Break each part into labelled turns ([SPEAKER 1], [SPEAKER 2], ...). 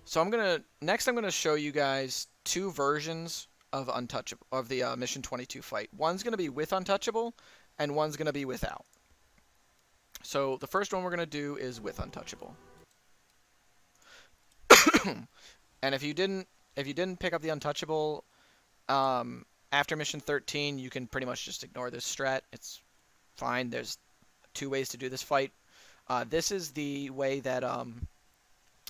[SPEAKER 1] So next I'm gonna show you guys two versions of Untouchable of the Mission 22 fight. One's gonna be with Untouchable, and one's gonna be without. So the first one we're gonna do is with Untouchable. And if you didn't pick up the Untouchable after Mission 13, you can pretty much just ignore this strat. It's fine. There's two ways to do this fight. This is the way that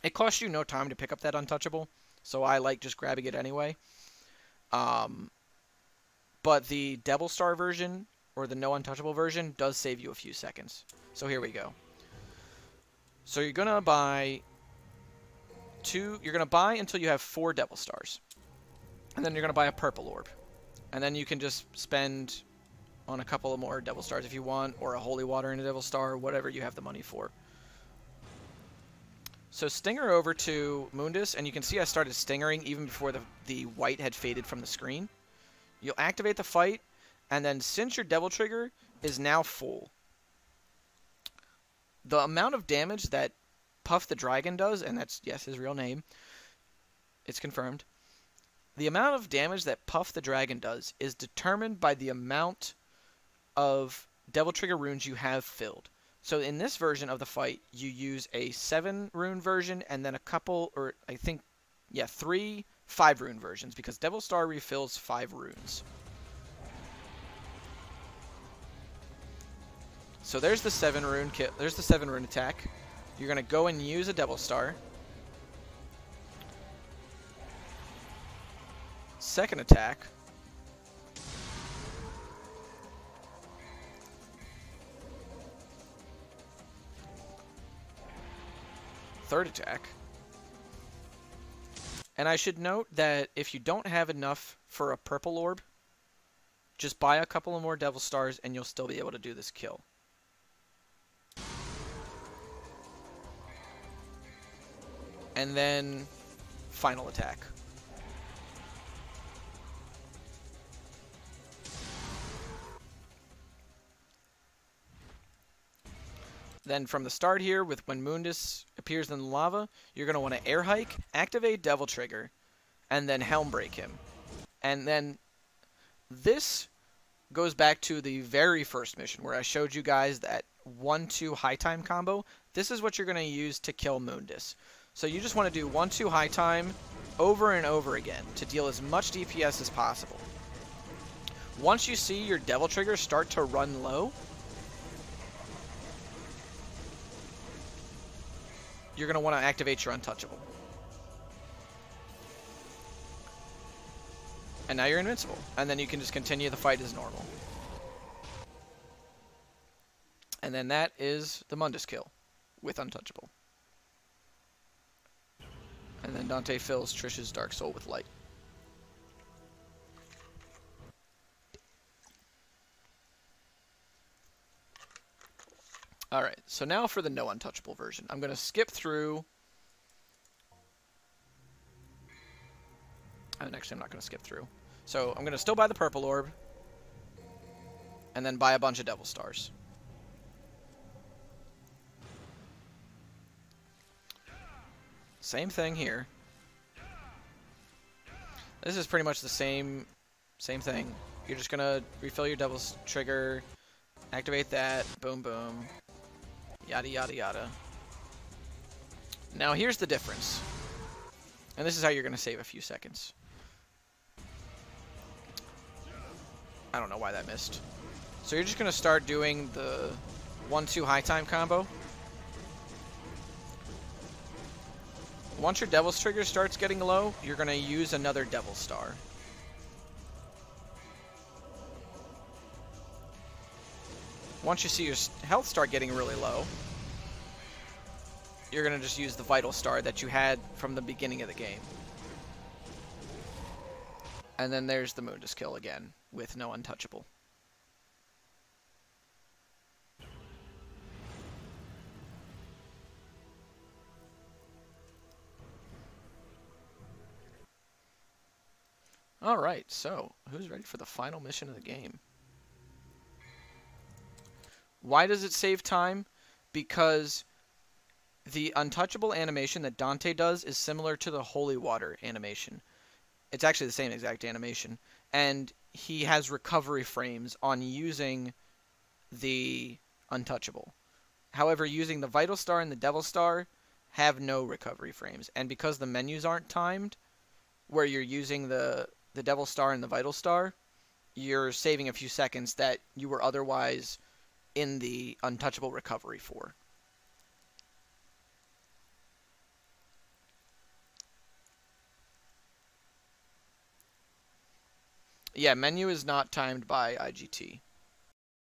[SPEAKER 1] it costs you no time to pick up that Untouchable, so I like just grabbing it anyway. But the Devil Star version, or the no Untouchable version, does save you a few seconds. So here we go. So you're gonna buy until you have 4 Devil Stars. And then you're gonna buy a purple orb. And then you can just spend on a couple of more Devil Stars if you want, or a Holy Water and a Devil Star, whatever you have the money for. So stinger over to Mundus, and you can see I started stingering even before the white had faded from the screen. You'll activate the fight, and then since your Devil Trigger is now full, the amount of damage that Puff the Dragon does, and that's, yes, his real name, it's confirmed, the amount of damage that Puff the Dragon does is determined by the amount of Devil Trigger runes you have filled. So in this version of the fight, you use a 7-rune version and then a couple, or I think, yeah, 3 5-rune versions, because Devil Star refills 5 runes. So there's the 7-rune there's the 7-rune attack. You're gonna go and use a Devil Star. Second attack. Third attack. And I should note that if you don't have enough for a purple orb, just buy a couple of more Devil Stars and you'll still be able to do this kill. And then final attack. Then from the start here, with when Mundus appears in the lava, you're going to want to air hike, activate Devil Trigger, and then Helm Break him. And then this goes back to the very first mission where I showed you guys that 1-2 high time combo. This is what you're going to use to kill Mundus. So you just want to do 1-2 high time over and over again to deal as much DPS as possible. Once you see your Devil Trigger start to run low, you're going to want to activate your Untouchable. And now you're invincible. And then you can just continue the fight as normal. And then that is the Mundus kill with Untouchable. And then Dante fills Trish's Dark Soul with light. Alright, so now for the no Untouchable version. I'm going to skip through... And actually, I'm not going to skip through. So I'm going to still buy the purple orb. And then buy a bunch of Devil Stars. Same thing here. This is pretty much the same thing. You're just going to refill your Devil's Trigger, activate that, boom, boom. Yada, yada, yada. Now, here's the difference. And this is how you're going to save a few seconds. I don't know why that missed. So you're just going to start doing the 1-2 high time combo. Once your Devil's Trigger starts getting low, you're going to use another Devil Star. Once you see your health start getting really low, you're going to just use the Vital Star that you had from the beginning of the game. And then there's the Mundus kill again, with no Untouchable. Alright, so, who's ready for the final mission of the game? Why does it save time? Because The untouchable animation that Dante does is similar to the holy water animation. It's actually the same exact animation. And he has recovery frames on using the untouchable. However, using the Vital Star and the Devil Star have no recovery frames. And because the menus aren't timed, where you're using the Devil Star and the Vital Star, you're saving a few seconds that you were otherwise in the untouchable recovery for. Yeah, menu is not timed by IGT.